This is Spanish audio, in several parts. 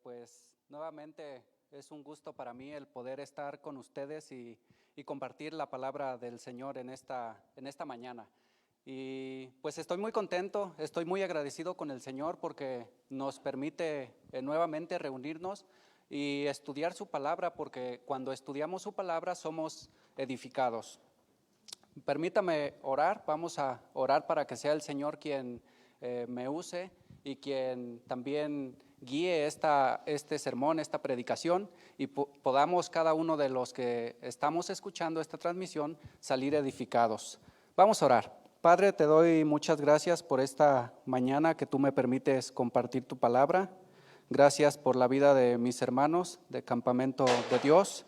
Pues nuevamente es un gusto para mí el poder estar con ustedes y compartir la palabra del Señor en esta mañana. Y pues estoy muy contento, estoy muy agradecido con el Señor porque nos permite nuevamente reunirnos y estudiar su palabra, porque cuando estudiamos su palabra somos edificados. Permítame orar, vamos a orar para que sea el Señor quien me use y quien también guíe este sermón, esta predicación, y podamos cada uno de los que estamos escuchando esta transmisión salir edificados. Vamos a orar. Padre, te doy muchas gracias por esta mañana que tú me permites compartir tu palabra. Gracias por la vida de mis hermanos de Campamento de Dios.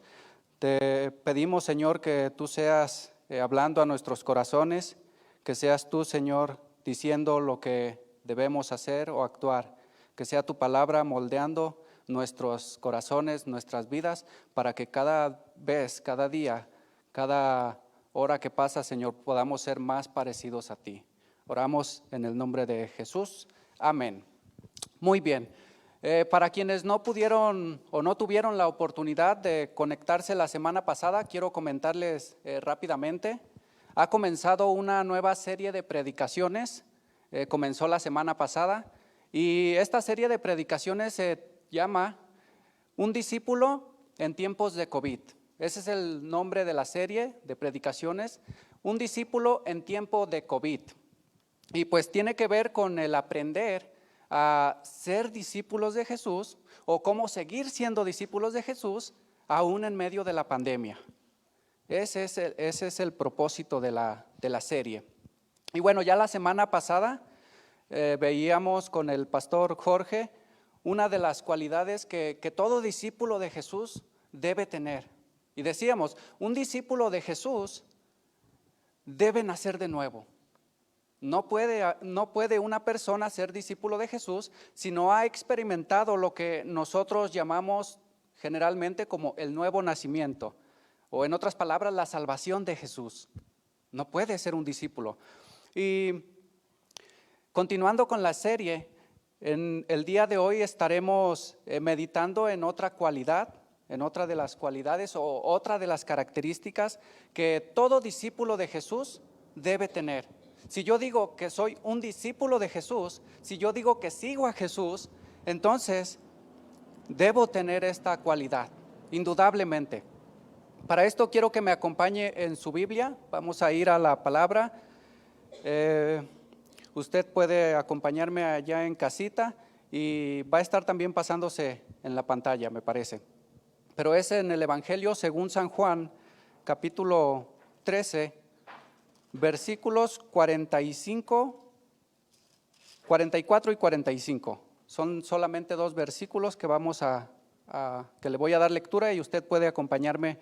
Te pedimos, Señor, que tú seas hablando a nuestros corazones, que seas tú, Señor, diciendo lo que debemos hacer o actuar, que sea tu palabra moldeando nuestros corazones, nuestras vidas, para que cada vez, cada día, cada hora que pasa, Señor, podamos ser más parecidos a ti. Oramos en el nombre de Jesús. Amén. Muy bien. Para quienes no pudieron o no tuvieron la oportunidad de conectarse la semana pasada, quiero comentarles rápidamente. Ha comenzado una nueva serie de predicaciones, comenzó la semana pasada, y esta serie de predicaciones se llama Un discípulo en tiempos de COVID. Ese es el nombre de la serie de predicaciones, Un discípulo en tiempo de COVID. Y pues tiene que ver con el aprender a ser discípulos de Jesús, o cómo seguir siendo discípulos de Jesús aún en medio de la pandemia. Ese es el propósito de la serie. Y bueno, ya la semana pasada veíamos con el pastor Jorge una de las cualidades que todo discípulo de Jesús debe tener. Y decíamos, un discípulo de Jesús debe nacer de nuevo. No puede una persona ser discípulo de Jesús si no ha experimentado lo que nosotros llamamos generalmente como el nuevo nacimiento, o en otras palabras, la salvación de Jesús. No puede ser un discípulo. Y continuando con la serie, en el día de hoy estaremos meditando en otra cualidad, en otra de las cualidades o otra de las características que todo discípulo de Jesús debe tener. Si yo digo que soy un discípulo de Jesús, si yo digo que sigo a Jesús, entonces debo tener esta cualidad, indudablemente. Para esto quiero que me acompañe en su Biblia. Vamos a ir a la palabra. Usted puede acompañarme allá en casita y va a estar también pasándose en la pantalla, me parece. Pero es en el Evangelio según San Juan, capítulo 13, versículos 44 y 45. Son solamente dos versículos que que le voy a dar lectura, y usted puede acompañarme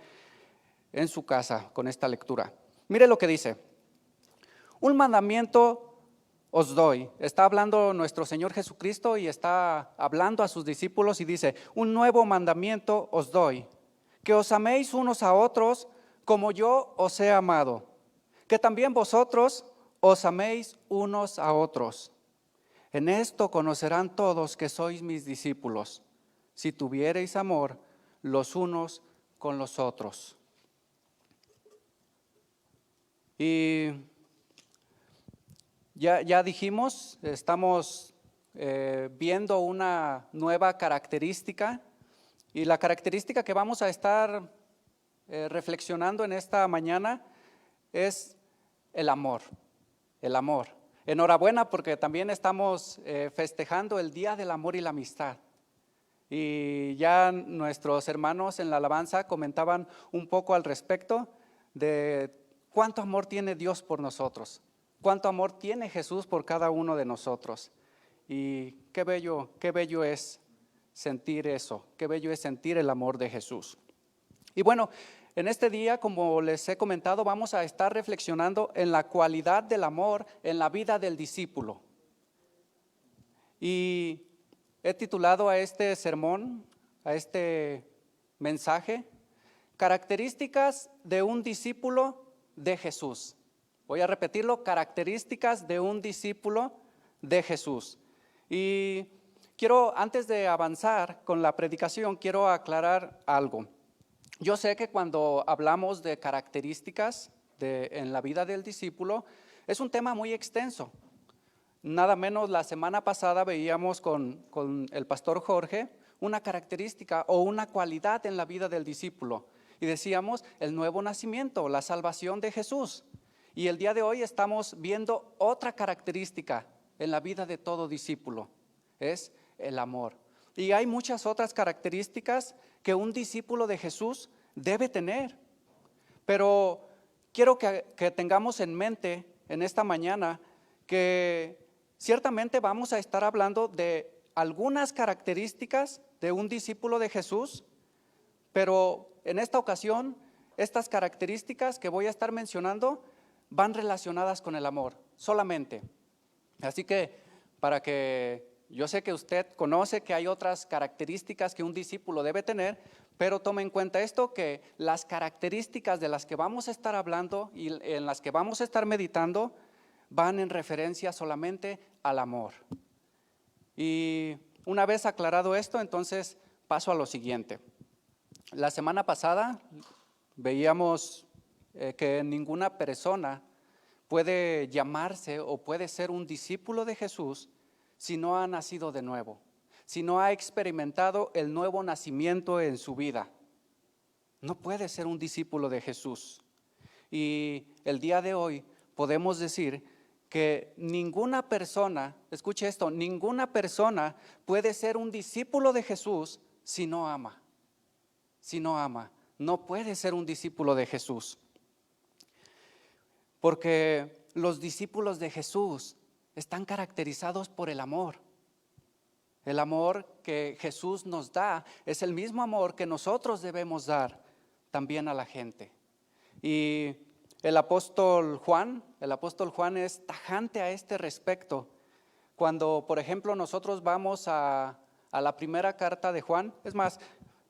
en su casa con esta lectura. Mire lo que dice: un mandamiento os doy. Está hablando nuestro Señor Jesucristo y está hablando a sus discípulos y dice: un nuevo mandamiento os doy, que os améis unos a otros como yo os he amado, que también vosotros os améis unos a otros. En esto conocerán todos que sois mis discípulos, si tuviereis amor los unos con los otros. Y ya dijimos, estamos viendo una nueva característica, y la característica que vamos a estar reflexionando en esta mañana es el amor. El amor. Enhorabuena, porque también estamos festejando el Día del Amor y la Amistad. Y ya nuestros hermanos en la alabanza comentaban un poco al respecto de cuánto amor tiene Dios por nosotros, cuánto amor tiene Jesús por cada uno de nosotros. Y qué bello es sentir eso, qué bello es sentir el amor de Jesús. Y bueno, en este día, como les he comentado, vamos a estar reflexionando en la cualidad del amor en la vida del discípulo. Y he titulado a este sermón, a este mensaje, Características de un discípulo de Jesús. Voy a repetirlo: características de un discípulo de Jesús. Y antes de avanzar con la predicación, quiero aclarar algo. Yo sé que cuando hablamos de características en la vida del discípulo, es un tema muy extenso. Nada menos la semana pasada veíamos con el pastor Jorge una característica o una cualidad en la vida del discípulo. Y decíamos el nuevo nacimiento, la salvación de Jesús. Y el día de hoy estamos viendo otra característica en la vida de todo discípulo, es el amor. Y hay muchas otras características que un discípulo de Jesús debe tener. Pero quiero que tengamos en mente en esta mañana que ciertamente vamos a estar hablando de algunas características de un discípulo de Jesús, pero en esta ocasión, estas características que voy a estar mencionando van relacionadas con el amor, solamente. Así que yo sé que usted conoce que hay otras características que un discípulo debe tener, pero tome en cuenta esto, que las características de las que vamos a estar hablando y en las que vamos a estar meditando van en referencia solamente al amor. Y una vez aclarado esto, entonces paso a lo siguiente. La semana pasada veíamos que ninguna persona puede llamarse o puede ser un discípulo de Jesús si no ha nacido de nuevo, si no ha experimentado el nuevo nacimiento en su vida. No puede ser un discípulo de Jesús. Y el día de hoy podemos decir que ninguna persona, escuche esto, ninguna persona puede ser un discípulo de Jesús si no ama. Si no ama, no puede ser un discípulo de Jesús. Porque los discípulos de Jesús están caracterizados por el amor. El amor que Jesús nos da es el mismo amor que nosotros debemos dar también a la gente. Y el apóstol Juan es tajante a este respecto. Cuando, por ejemplo, nosotros vamos a la primera carta de Juan, es más,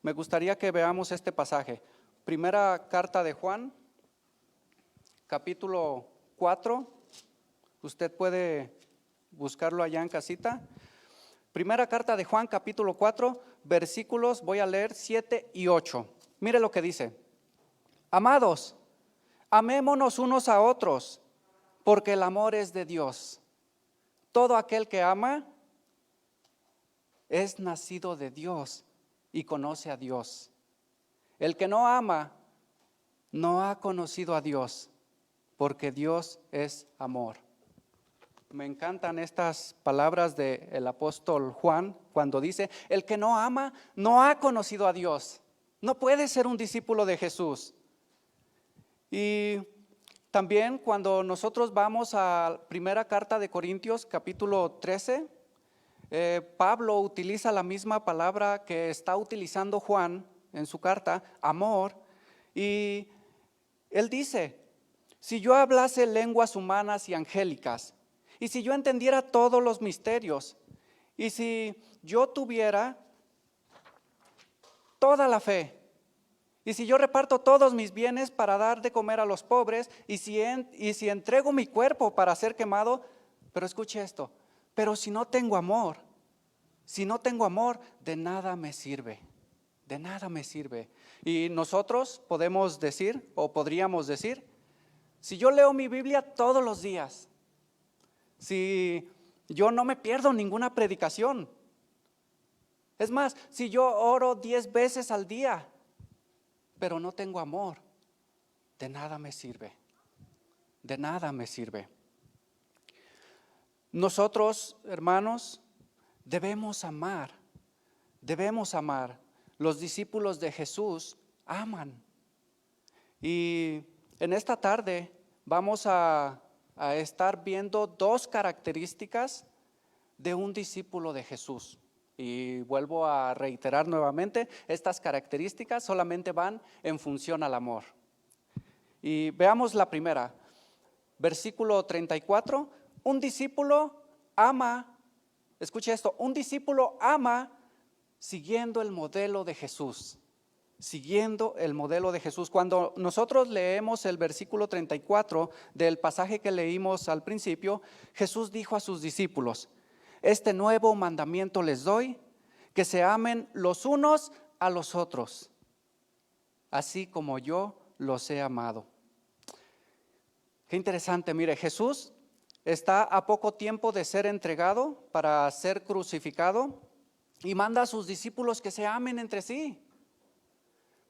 me gustaría que veamos este pasaje. Primera carta de Juan, capítulo 4, usted puede buscarlo allá en casita. Primera carta de Juan, capítulo 4, versículos, voy a leer 7 y 8. Mire lo que dice: amados, amémonos unos a otros, porque el amor es de Dios. Todo aquel que ama es nacido de Dios y conoce a Dios. El que no ama no ha conocido a Dios, porque Dios es amor. Me encantan estas palabras del apóstol Juan cuando dice: el que no ama no ha conocido a Dios. No puede ser un discípulo de Jesús. Y también cuando nosotros vamos a primera carta de Corintios, capítulo 13, Pablo utiliza la misma palabra que está utilizando Juan en su carta, amor, y él dice: si yo hablase lenguas humanas y angélicas, y si yo entendiera todos los misterios, y si yo tuviera toda la fe, y si yo reparto todos mis bienes para dar de comer a los pobres, y si entrego mi cuerpo para ser quemado, pero escuche esto, pero si no tengo amor, de nada me sirve, de nada me sirve. Y nosotros podemos decir, o podríamos decir, si yo leo mi Biblia todos los días, si yo no me pierdo ninguna predicación, es más, si yo oro 10 veces al día, pero no tengo amor, de nada me sirve, de nada me sirve. Nosotros, hermanos, debemos amar. Los discípulos de Jesús aman. Y en esta tarde vamos a estar viendo dos características de un discípulo de Jesús. Y vuelvo a reiterar nuevamente, estas características solamente van en función al amor. Y veamos la primera, versículo 34, un discípulo ama, escuche esto, un discípulo ama siguiendo el modelo de Jesús. Siguiendo el modelo de Jesús. Cuando nosotros leemos el versículo 34 del pasaje que leímos al principio, Jesús dijo a sus discípulos: este nuevo mandamiento les doy, que se amen los unos a los otros, así como yo los he amado. Qué interesante, mire, Jesús está a poco tiempo de ser entregado para ser crucificado y manda a sus discípulos que se amen entre sí.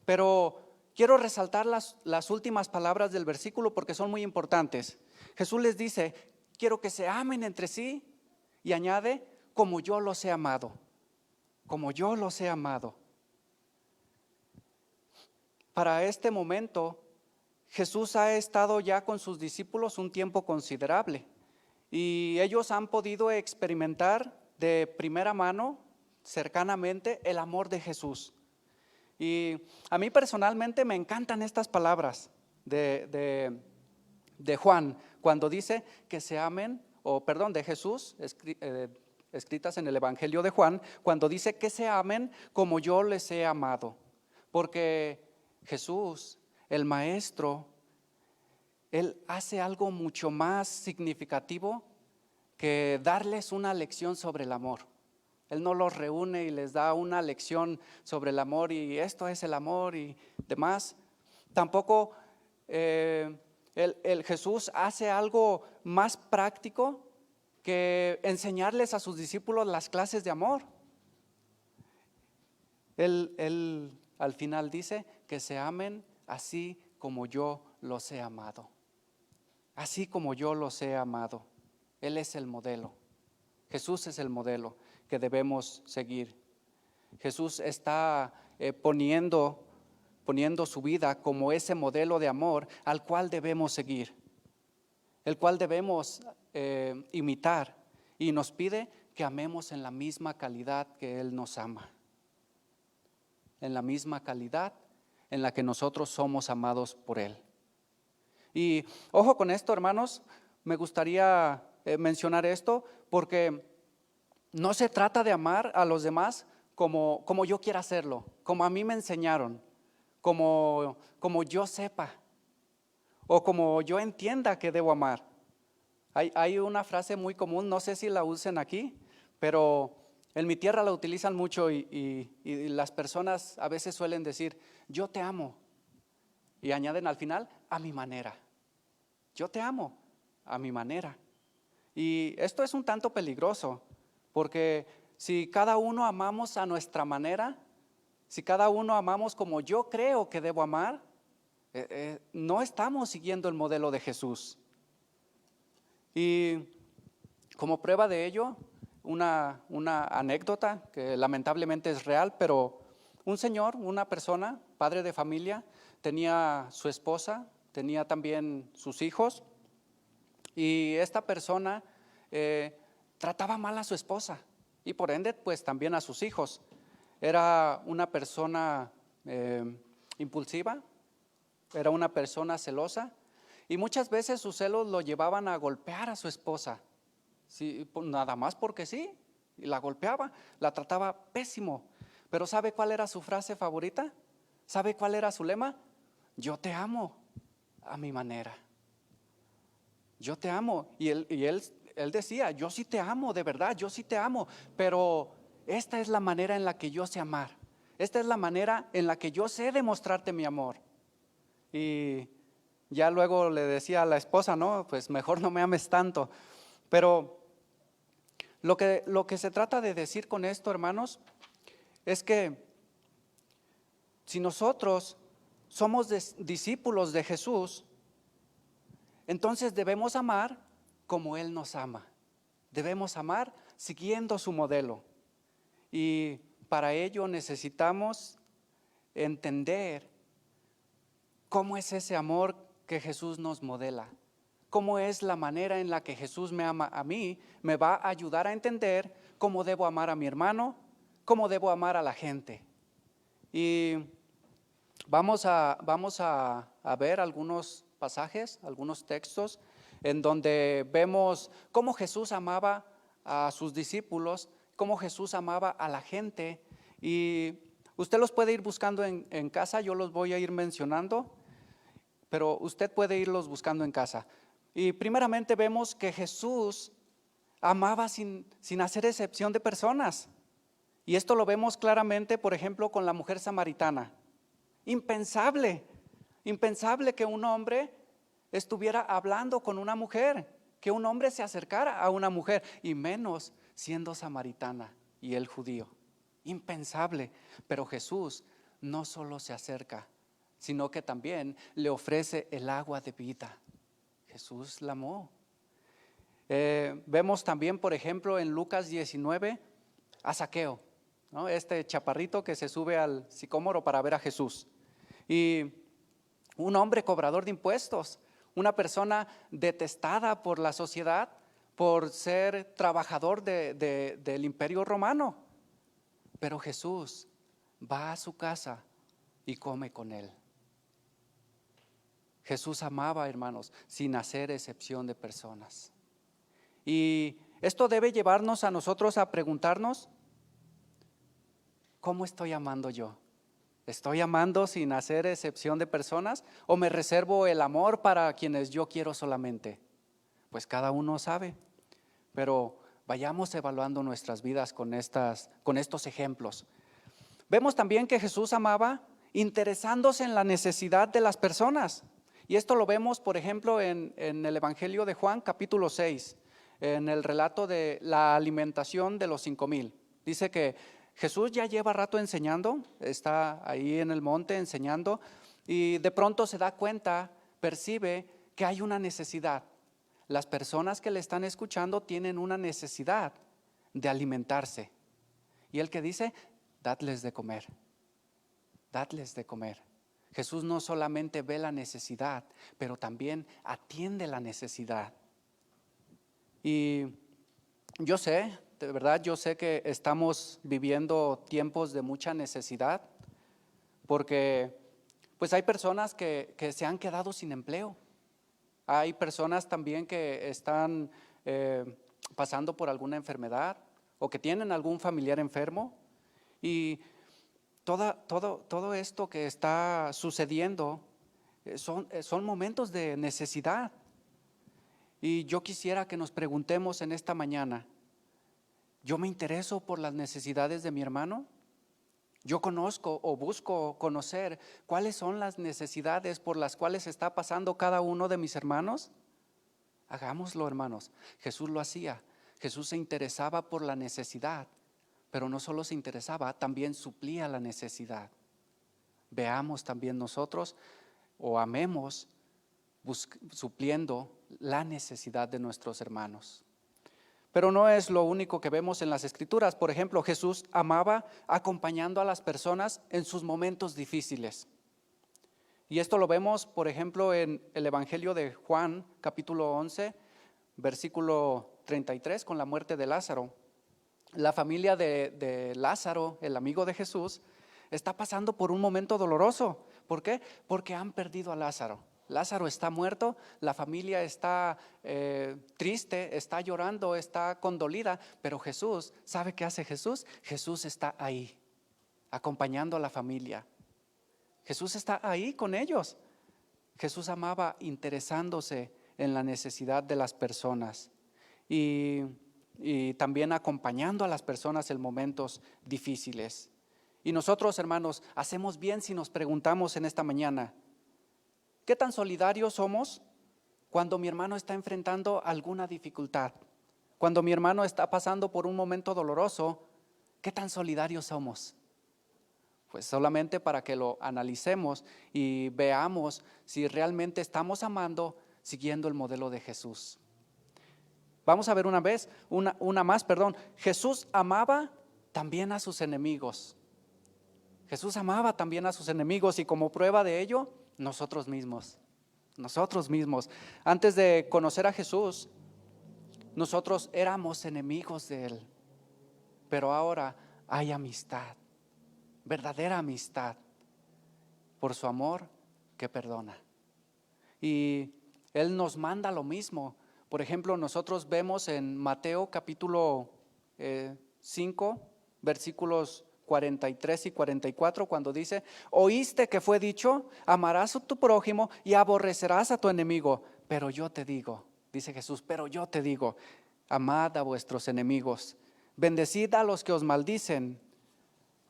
Pero quiero resaltar las últimas palabras del versículo porque son muy importantes. Jesús les dice, quiero que se amen entre sí, y añade, como yo los he amado, como yo los he amado. Para este momento, Jesús ha estado ya con sus discípulos un tiempo considerable y ellos han podido experimentar de primera mano, cercanamente, el amor de Jesús. Y a mí personalmente me encantan estas palabras de Juan, cuando dice que se amen, de Jesús, escritas en el Evangelio de Juan, cuando dice que se amen como yo les he amado. Porque Jesús, el Maestro, Él hace algo mucho más significativo que darles una lección sobre el amor. Él no los reúne y les da una lección sobre el amor y esto es el amor y demás. Tampoco el Jesús hace algo más práctico que enseñarles a sus discípulos las clases de amor. Él al final dice que se amen así como yo los he amado. Así como yo los he amado. Él es el modelo. Jesús es el modelo que debemos seguir. Jesús está poniendo su vida como ese modelo de amor al cual debemos seguir, el cual debemos imitar, y nos pide que amemos en la misma calidad que Él nos ama, en la misma calidad en la que nosotros somos amados por Él. Y ojo con esto, hermanos, me gustaría mencionar esto porque no se trata de amar a los demás como yo quiera hacerlo, como a mí me enseñaron, como yo sepa o como yo entienda que debo amar. Hay una frase muy común, no sé si la usen aquí, pero en mi tierra la utilizan mucho y las personas a veces suelen decir, yo te amo, y añaden al final, a mi manera. Yo te amo, a mi manera. Y esto es un tanto peligroso, porque si cada uno amamos a nuestra manera, si cada uno amamos como yo creo que debo amar, no estamos siguiendo el modelo de Jesús. Y como prueba de ello, una anécdota que lamentablemente es real, pero un señor, una persona, padre de familia, tenía su esposa, tenía también sus hijos, y esta persona trataba mal a su esposa y por ende pues también a sus hijos. Era una persona impulsiva, era una persona celosa, y muchas veces sus celos lo llevaban a golpear a su esposa, sí, nada más porque sí, y la golpeaba, la trataba pésimo. Pero ¿sabe cuál era su frase favorita? ¿Sabe cuál era su lema? Yo te amo a mi manera. Yo te amo. Y él decía, yo sí te amo, de verdad, yo sí te amo, pero esta es la manera en la que yo sé amar. Esta es la manera en la que yo sé demostrarte mi amor. Y ya luego le decía a la esposa, no, pues mejor no me ames tanto. Pero lo que se trata de decir con esto, hermanos, es que si nosotros somos discípulos de Jesús, entonces debemos amar como Él nos ama. Debemos amar siguiendo su modelo. Y para ello necesitamos entender cómo es ese amor que Jesús nos modela. Cómo es la manera en la que Jesús me ama a mí, me va a ayudar a entender cómo debo amar a mi hermano, cómo debo amar a la gente. Y vamos a ver algunos pasajes, algunos textos en donde vemos cómo Jesús amaba a sus discípulos, cómo Jesús amaba a la gente, y usted los puede ir buscando en casa, yo los voy a ir mencionando, pero usted puede irlos buscando en casa. Y primeramente vemos que Jesús amaba sin hacer excepción de personas. Y esto lo vemos claramente, por ejemplo, con la mujer samaritana. Impensable que un hombre estuviera hablando con una mujer, que un hombre se acercara a una mujer, y menos siendo samaritana y él judío. Impensable. Pero Jesús no solo se acerca, sino que también le ofrece el agua de vida. Jesús la amó. Vemos también, por ejemplo, en Lucas 19 a Zaqueo, ¿no? Este chaparrito que se sube al sicómoro para ver a Jesús. Y un hombre cobrador de impuestos, una persona detestada por la sociedad por ser trabajador del imperio romano. Pero Jesús va a su casa y come con él. Jesús amaba, hermanos, sin hacer excepción de personas. Y esto debe llevarnos a nosotros a preguntarnos, ¿cómo estoy amando yo? ¿Estoy amando sin hacer excepción de personas o me reservo el amor para quienes yo quiero solamente? Pues cada uno sabe, pero vayamos evaluando nuestras vidas con estos ejemplos. Vemos también que Jesús amaba interesándose en la necesidad de las personas. Y esto lo vemos, por ejemplo, en el Evangelio de Juan, capítulo 6, en el relato de la alimentación de los 5,000. Dice que Jesús ya lleva rato enseñando, está ahí en el monte enseñando, y de pronto se da cuenta, percibe que hay una necesidad. Las personas que le están escuchando tienen una necesidad de alimentarse. Y él que dice, dadles de comer, dadles de comer. Jesús no solamente ve la necesidad, pero también atiende la necesidad. Y yo sé, de verdad, yo sé que estamos viviendo tiempos de mucha necesidad, porque pues hay personas que se han quedado sin empleo. Hay personas también que están pasando por alguna enfermedad o que tienen algún familiar enfermo. Y todo esto que está sucediendo son momentos de necesidad. Y yo quisiera que nos preguntemos en esta mañana, ¿yo me intereso por las necesidades de mi hermano? ¿Yo conozco o busco conocer cuáles son las necesidades por las cuales está pasando cada uno de mis hermanos? Hagámoslo, hermanos. Jesús lo hacía. Jesús se interesaba por la necesidad, pero no solo se interesaba, también suplía la necesidad. Veamos también nosotros o amemos supliendo la necesidad de nuestros hermanos. Pero no es lo único que vemos en las Escrituras. Por ejemplo, Jesús amaba acompañando a las personas en sus momentos difíciles. Y esto lo vemos, por ejemplo, en el Evangelio de Juan, capítulo 11, versículo 33, con la muerte de Lázaro. La familia de Lázaro, el amigo de Jesús, está pasando por un momento doloroso. ¿Por qué? Porque han perdido a Lázaro. Lázaro está muerto, la familia está triste, está llorando, está condolida, pero Jesús, ¿sabe qué hace Jesús? Jesús está ahí, acompañando a la familia. Jesús está ahí con ellos. Jesús amaba interesándose en la necesidad de las personas y también acompañando a las personas en momentos difíciles. Y nosotros, hermanos, hacemos bien si nos preguntamos en esta mañana, ¿qué tan solidarios somos cuando mi hermano está enfrentando alguna dificultad? Cuando mi hermano está pasando por un momento doloroso, ¿qué tan solidarios somos? Pues solamente para que lo analicemos y veamos si realmente estamos amando siguiendo el modelo de Jesús. Vamos a ver una más. Jesús amaba también a sus enemigos. Jesús amaba también a sus enemigos y como prueba de ello, nosotros mismos. Antes de conocer a Jesús, nosotros éramos enemigos de Él, pero ahora hay amistad, verdadera amistad, por su amor que perdona. Y Él nos manda lo mismo. Por ejemplo, nosotros vemos en Mateo capítulo 5, versículos 43 y 44, cuando dice, oíste que fue dicho, amarás a tu prójimo y aborrecerás a tu enemigo. Pero yo te digo, dice Jesús, pero yo te digo, amad a vuestros enemigos, bendecid a los que os maldicen,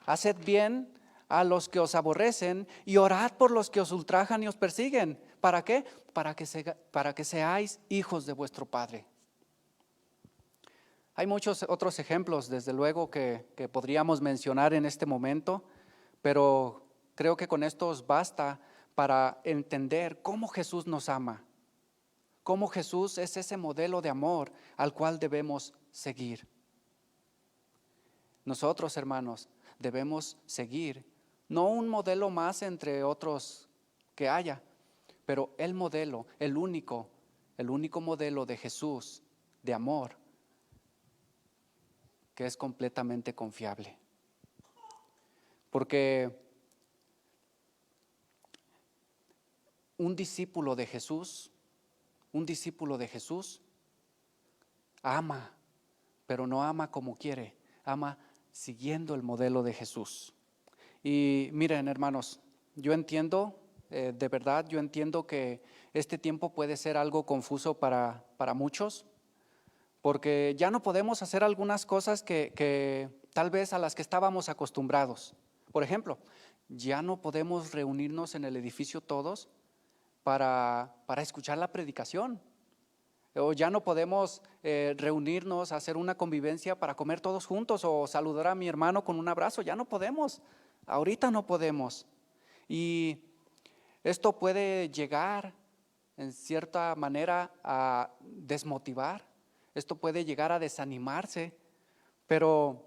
haced bien a los que os aborrecen y orad por los que os ultrajan y os persiguen. ¿Para qué? Para que seáis hijos de vuestro Padre. Hay muchos otros ejemplos, desde luego, que podríamos mencionar en este momento, pero creo que con estos basta para entender cómo Jesús nos ama, cómo Jesús es ese modelo de amor al cual debemos seguir. Nosotros, hermanos, debemos seguir, no un modelo más entre otros que haya, pero el modelo, el único modelo de Jesús, de amor, que es completamente confiable. Porque un discípulo de Jesús ama, pero no ama como quiere, ama siguiendo el modelo de Jesús. Y miren, hermanos, yo entiendo, de verdad, yo entiendo que este tiempo puede ser algo confuso para muchos, porque ya no podemos hacer algunas cosas que tal vez a las que estábamos acostumbrados. Por ejemplo, ya no podemos reunirnos en el edificio todos para escuchar la predicación. O ya no podemos reunirnos, hacer una convivencia para comer todos juntos o saludar a mi hermano con un abrazo. Ya no podemos, ahorita no podemos. Y esto puede llegar en cierta manera a desmotivar, esto puede llegar a desanimarse, pero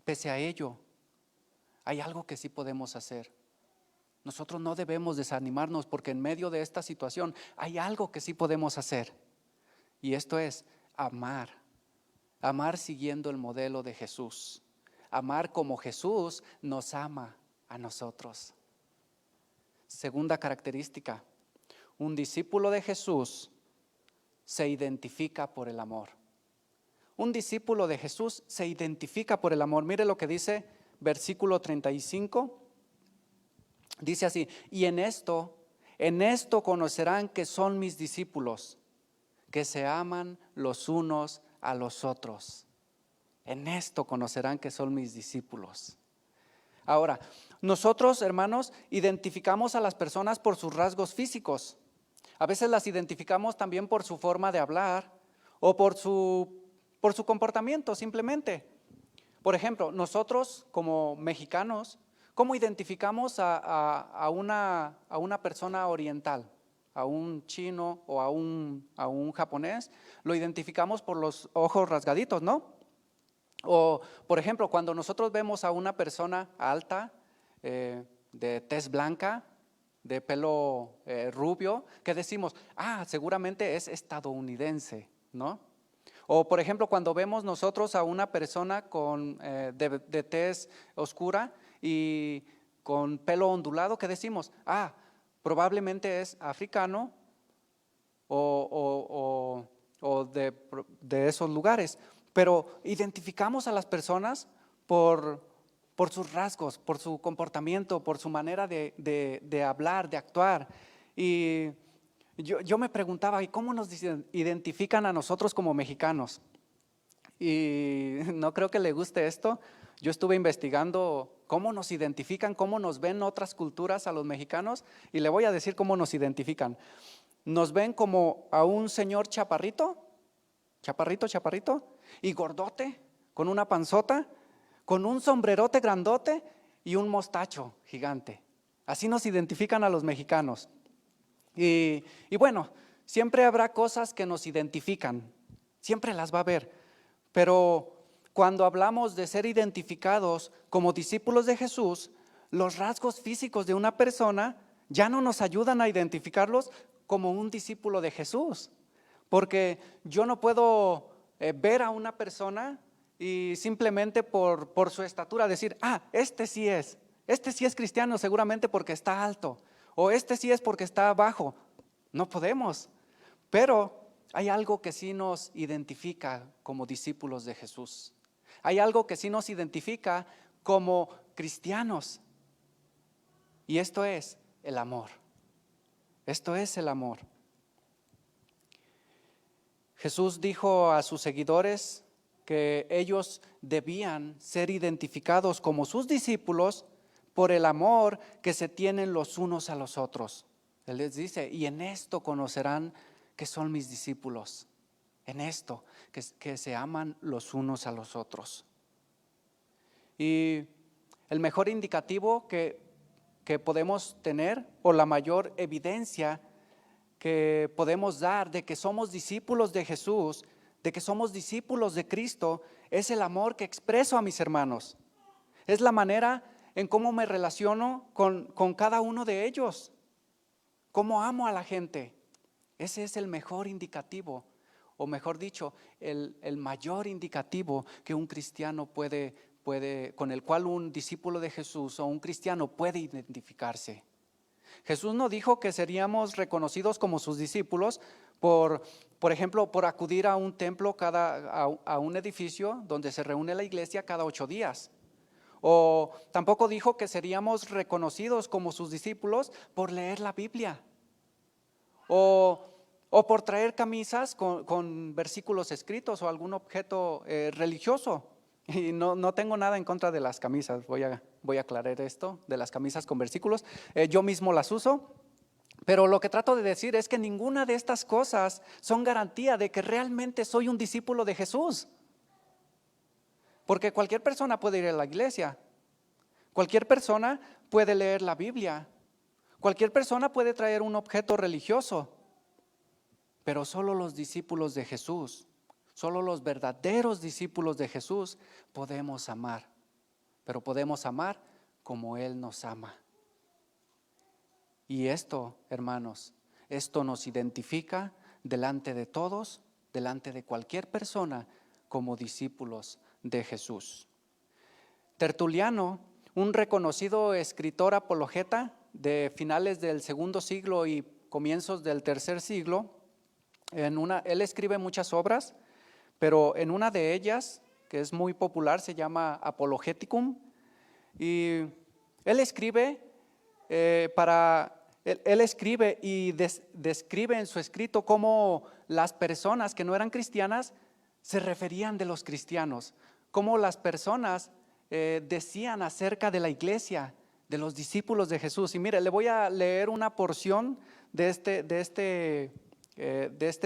pese a ello, hay algo que sí podemos hacer. Nosotros no debemos desanimarnos porque en medio de esta situación hay algo que sí podemos hacer. Y esto es amar siguiendo el modelo de Jesús, amar como Jesús nos ama a nosotros. Segunda característica, un discípulo de Jesús se identifica por el amor. Un discípulo de Jesús se identifica por el amor. Mire lo que dice versículo 35, dice así: y en esto conocerán que son mis discípulos, que se aman los unos a los otros. En esto conocerán que son mis discípulos. Ahora, nosotros, hermanos, identificamos a las personas por sus rasgos físicos. A veces las identificamos también por su forma de hablar o por su comportamiento simplemente. Por ejemplo, nosotros como mexicanos, ¿cómo identificamos a una persona oriental? A un chino o a un japonés, lo identificamos por los ojos rasgaditos, ¿no? O, por ejemplo, cuando nosotros vemos a una persona alta, de tez blanca, de pelo rubio, ¿qué decimos? Seguramente es estadounidense, ¿no? O, por ejemplo, cuando vemos nosotros a una persona de tez oscura y con pelo ondulado, ¿qué decimos? Probablemente es africano o de esos lugares. Pero identificamos a las personas por sus rasgos, por su comportamiento, por su manera de hablar, de actuar. Y yo me preguntaba, ¿y cómo nos identifican a nosotros como mexicanos? Y no creo que le guste esto. Yo estuve investigando cómo nos identifican, cómo nos ven otras culturas a los mexicanos, y le voy a decir cómo nos identifican. Nos ven como a un señor chaparrito, y gordote, con una panzota, con un sombrerote grandote y un mostacho gigante. Así nos identifican a los mexicanos. Y bueno, siempre habrá cosas que nos identifican, siempre las va a haber, pero cuando hablamos de ser identificados como discípulos de Jesús, los rasgos físicos de una persona ya no nos ayudan a identificarlos como un discípulo de Jesús, porque yo no puedo ver a una persona y simplemente por su estatura decir, este sí es cristiano seguramente porque está alto, o este sí es porque está bajo. No podemos, pero hay algo que sí nos identifica como discípulos de Jesús. Hay algo que sí nos identifica como cristianos, y esto es el amor. Esto es el amor. Jesús dijo a sus seguidores que ellos debían ser identificados como sus discípulos por el amor que se tienen los unos a los otros. Él les dice, y en esto conocerán que son mis discípulos, en esto, que se aman los unos a los otros. Y el mejor indicativo que podemos tener, o la mayor evidencia que podemos dar de que somos discípulos de Jesús, de que somos discípulos de Cristo, es el amor que expreso a mis hermanos. Es la manera en cómo me relaciono con cada uno de ellos, cómo amo a la gente. Ese es el mejor indicativo, o mejor dicho, el mayor indicativo que un cristiano puede, con el cual un discípulo de Jesús o un cristiano puede identificarse. Jesús no dijo que seríamos reconocidos como sus discípulos por ejemplo, por acudir a un templo, a un edificio donde se reúne la iglesia cada 8 días. O tampoco dijo que seríamos reconocidos como sus discípulos por leer la Biblia. O por traer camisas con versículos escritos o algún objeto religioso. Y no tengo nada en contra de las camisas, voy a aclarar esto, de las camisas con versículos. Yo mismo las uso, pero lo que trato de decir es que ninguna de estas cosas son garantía de que realmente soy un discípulo de Jesús. Porque cualquier persona puede ir a la iglesia, cualquier persona puede leer la Biblia, cualquier persona puede traer un objeto religioso, pero solo los discípulos de Jesús, solo los verdaderos discípulos de Jesús podemos amar, pero podemos amar como Él nos ama. Y esto, hermanos, esto nos identifica delante de todos, delante de cualquier persona, como discípulos de Jesús. Tertuliano, un reconocido escritor apologeta de finales del segundo siglo y comienzos del tercer siglo, él escribe muchas obras, pero en una de ellas, que es muy popular, se llama Apologeticum, y él escribe y describe en su escrito cómo las personas que no eran cristianas se referían de los cristianos, cómo las personas decían acerca de la iglesia, de los discípulos de Jesús. Y mire, le voy a leer una porción de este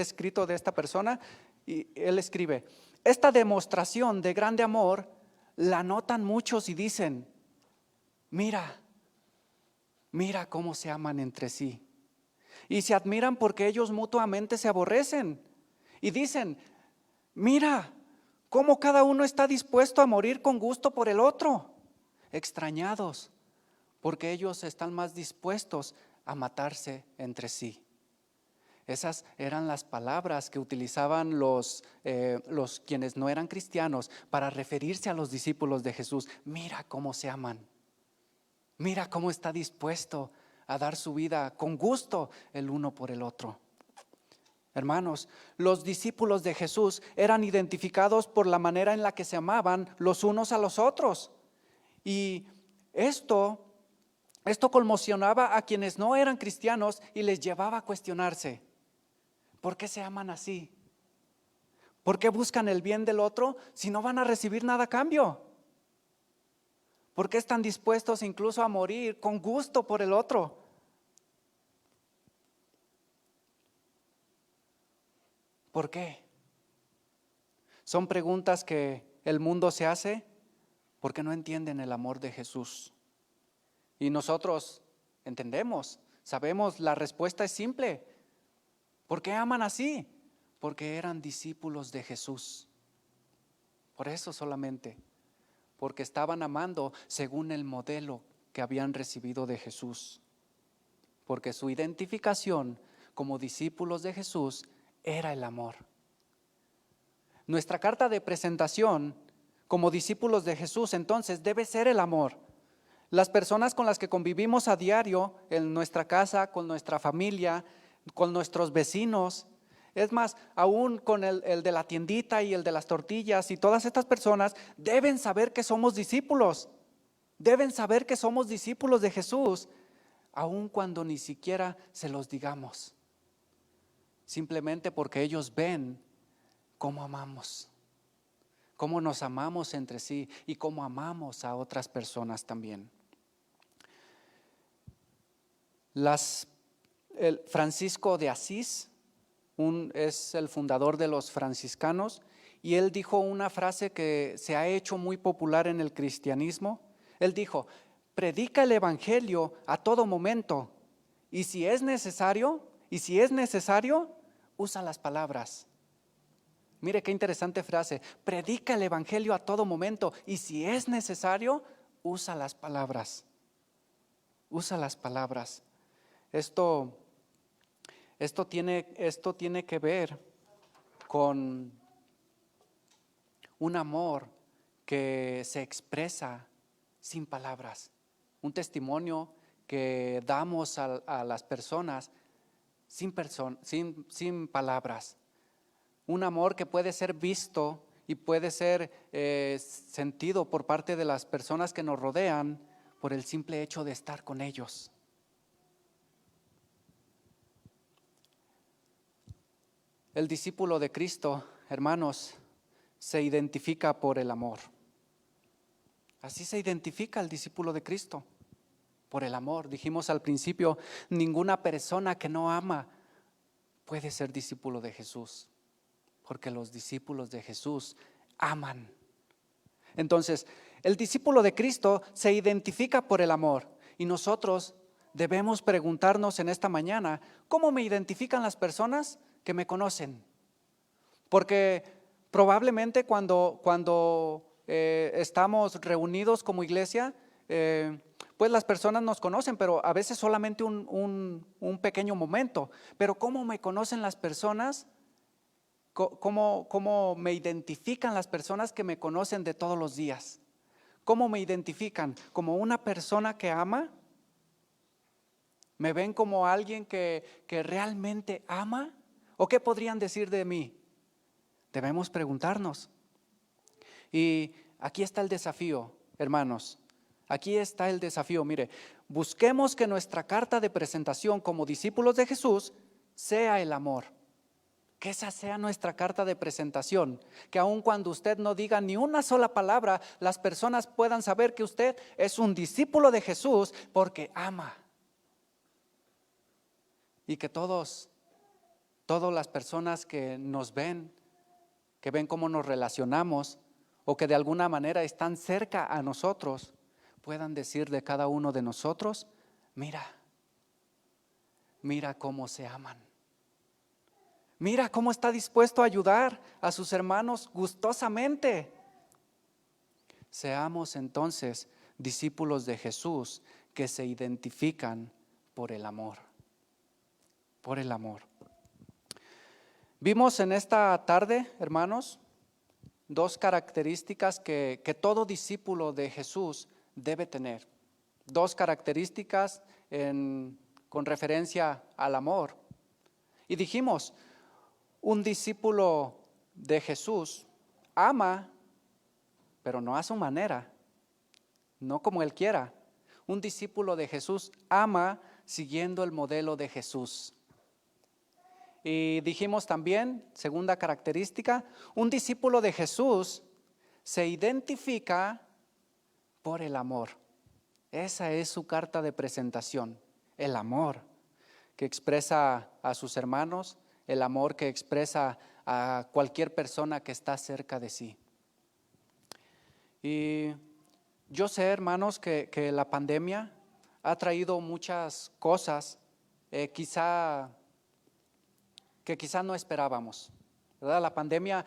escrito de esta persona. Y él escribe: esta demostración de grande amor la notan muchos y dicen, mira cómo se aman entre sí. Y se admiran porque ellos mutuamente se aborrecen. Y dicen, mira cómo cada uno está dispuesto a morir con gusto por el otro. Extrañados porque ellos están más dispuestos a matarse entre sí. Esas eran las palabras que utilizaban los quienes no eran cristianos para referirse a los discípulos de Jesús. Mira cómo se aman. Mira cómo está dispuesto a dar su vida con gusto el uno por el otro. Hermanos, los discípulos de Jesús eran identificados por la manera en la que se amaban los unos a los otros. Y esto conmocionaba a quienes no eran cristianos y les llevaba a cuestionarse. ¿Por qué se aman así? ¿Por qué buscan el bien del otro si no van a recibir nada a cambio? ¿Por qué están dispuestos incluso a morir con gusto por el otro? ¿Por qué? Son preguntas que el mundo se hace porque no entienden el amor de Jesús. Y nosotros entendemos, sabemos, la respuesta es simple. ¿Por qué aman así? Porque eran discípulos de Jesús. Por eso solamente, porque estaban amando según el modelo que habían recibido de Jesús. Porque su identificación como discípulos de Jesús era el amor. Nuestra carta de presentación como discípulos de Jesús entonces debe ser el amor. Las personas con las que convivimos a diario en nuestra casa, con nuestra familia, con nuestros vecinos, es más, aún con el de la tiendita y el de las tortillas, y todas estas personas deben saber que somos discípulos, deben saber que somos discípulos de Jesús, aun cuando ni siquiera se los digamos, simplemente porque ellos ven cómo amamos, cómo nos amamos entre sí y cómo amamos a otras personas también. El Francisco de Asís es el fundador de los franciscanos, y él dijo una frase que se ha hecho muy popular en el cristianismo. Él dijo: predica el evangelio a todo momento, y si es necesario, usa las palabras. Mire qué interesante frase: predica el evangelio a todo momento, y si es necesario, usa las palabras. Usa las palabras. Esto tiene que ver con un amor que se expresa sin palabras, un testimonio que damos a las personas sin palabras, un amor que puede ser visto y puede ser sentido por parte de las personas que nos rodean por el simple hecho de estar con ellos. El discípulo de Cristo, hermanos, se identifica por el amor. Así se identifica el discípulo de Cristo, por el amor. Dijimos al principio, ninguna persona que no ama puede ser discípulo de Jesús, porque los discípulos de Jesús aman. Entonces, el discípulo de Cristo se identifica por el amor, y nosotros debemos preguntarnos en esta mañana: ¿cómo me identifican las personas que me conocen? Porque probablemente cuando estamos reunidos como iglesia, pues las personas nos conocen, pero a veces solamente un pequeño momento. Pero ¿cómo me conocen las personas? ¿Cómo me identifican las personas que me conocen de todos los días? ¿Cómo me identifican? ¿Como una persona que ama? ¿Me ven como alguien que realmente ama? ¿O qué podrían decir de mí? Debemos preguntarnos. Y aquí está el desafío, hermanos. Aquí está el desafío. Mire, busquemos que nuestra carta de presentación como discípulos de Jesús sea el amor. Que esa sea nuestra carta de presentación. Que aun cuando usted no diga ni una sola palabra, las personas puedan saber que usted es un discípulo de Jesús porque ama. Y que todas las personas que nos ven, que ven cómo nos relacionamos o que de alguna manera están cerca a nosotros, puedan decir de cada uno de nosotros: mira cómo se aman. Mira cómo está dispuesto a ayudar a sus hermanos gustosamente. Seamos entonces discípulos de Jesús que se identifican por el amor. Por el amor. Vimos en esta tarde, hermanos, dos características que todo discípulo de Jesús debe tener. Dos características con referencia al amor. Y dijimos, un discípulo de Jesús ama, pero no a su manera, no como él quiera. Un discípulo de Jesús ama siguiendo el modelo de Jesús. Y dijimos también, segunda característica, un discípulo de Jesús se identifica por el amor. Esa es su carta de presentación, el amor que expresa a sus hermanos, el amor que expresa a cualquier persona que está cerca de sí. Y yo sé, hermanos, que la pandemia ha traído muchas cosas que quizá no esperábamos, ¿verdad? La pandemia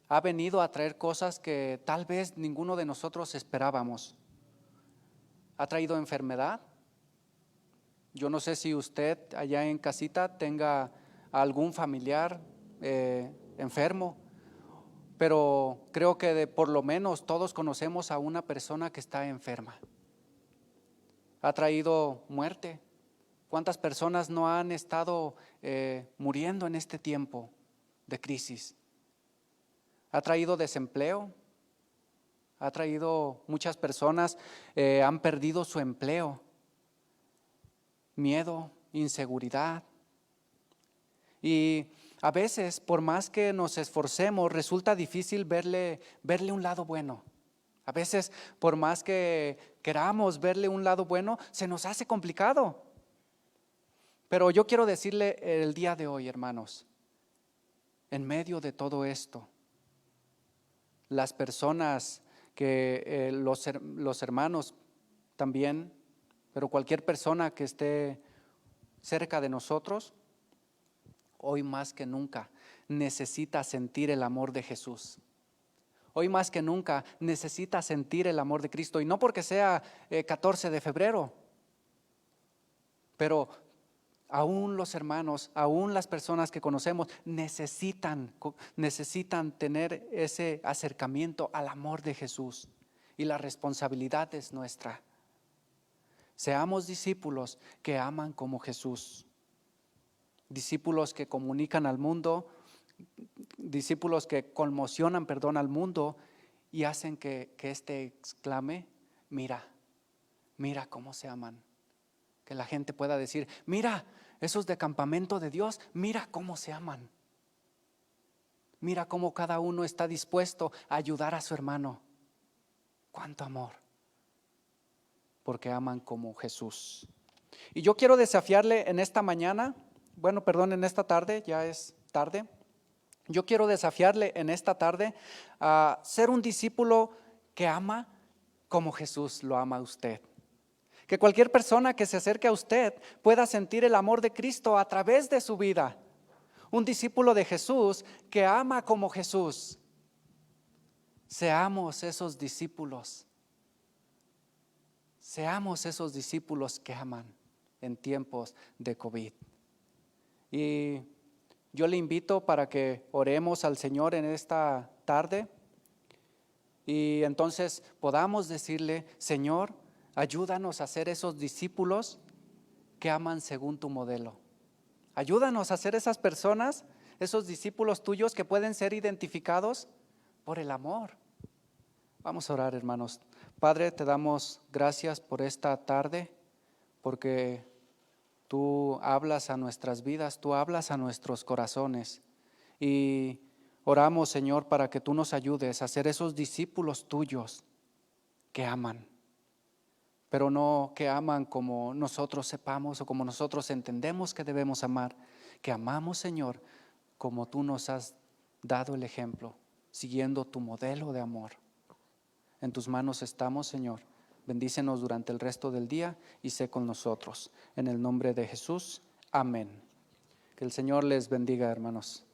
ha venido a traer cosas que tal vez ninguno de nosotros esperábamos. Ha traído enfermedad. Yo no sé si usted allá en casita tenga algún familiar enfermo, pero creo que por lo menos todos conocemos a una persona que está enferma. Ha traído muerte. ¿Cuántas personas no han estado muriendo en este tiempo de crisis? Ha traído desempleo. Ha traído muchas personas han perdido su empleo. Miedo, inseguridad. Y a veces, por más que nos esforcemos, resulta difícil verle un lado bueno. A veces, por más que queramos verle un lado bueno, se nos hace complicado. Pero yo quiero decirle el día de hoy, hermanos, en medio de todo esto, las personas que los hermanos también, pero cualquier persona que esté cerca de nosotros, hoy más que nunca necesita sentir el amor de Jesús. Hoy más que nunca necesita sentir el amor de Cristo, y no porque sea 14 de febrero, pero aún los hermanos, aún las personas que conocemos necesitan tener ese acercamiento al amor de Jesús, y la responsabilidad es nuestra. Seamos discípulos que aman como Jesús, discípulos que comunican al mundo, discípulos que conmocionan, al mundo, y hacen que éste exclame: mira cómo se aman. Que la gente pueda decir: mira, esos de campamento de Dios, mira cómo se aman. Mira cómo cada uno está dispuesto a ayudar a su hermano. Cuánto amor, porque aman como Jesús. Y yo quiero desafiarle en esta mañana, en esta tarde, ya es tarde. Yo quiero desafiarle en esta tarde a ser un discípulo que ama como Jesús lo ama a usted. Que cualquier persona que se acerque a usted pueda sentir el amor de Cristo a través de su vida. Un discípulo de Jesús que ama como Jesús. Seamos esos discípulos. Seamos esos discípulos que aman en tiempos de COVID. Y yo le invito para que oremos al Señor en esta tarde, y entonces podamos decirle: Señor, ayúdanos a ser esos discípulos que aman según tu modelo. Ayúdanos a ser esas personas, esos discípulos tuyos que pueden ser identificados por el amor. Vamos a orar, hermanos. Padre, te damos gracias por esta tarde, porque tú hablas a nuestras vidas, tú hablas a nuestros corazones, y oramos, Señor, para que tú nos ayudes a ser esos discípulos tuyos que aman, pero no que aman como nosotros sepamos o como nosotros entendemos que debemos amar, que amamos, Señor, como tú nos has dado el ejemplo, siguiendo tu modelo de amor. En tus manos estamos, Señor. Bendícenos durante el resto del día y sé con nosotros. En el nombre de Jesús, amén. Que el Señor les bendiga, hermanos.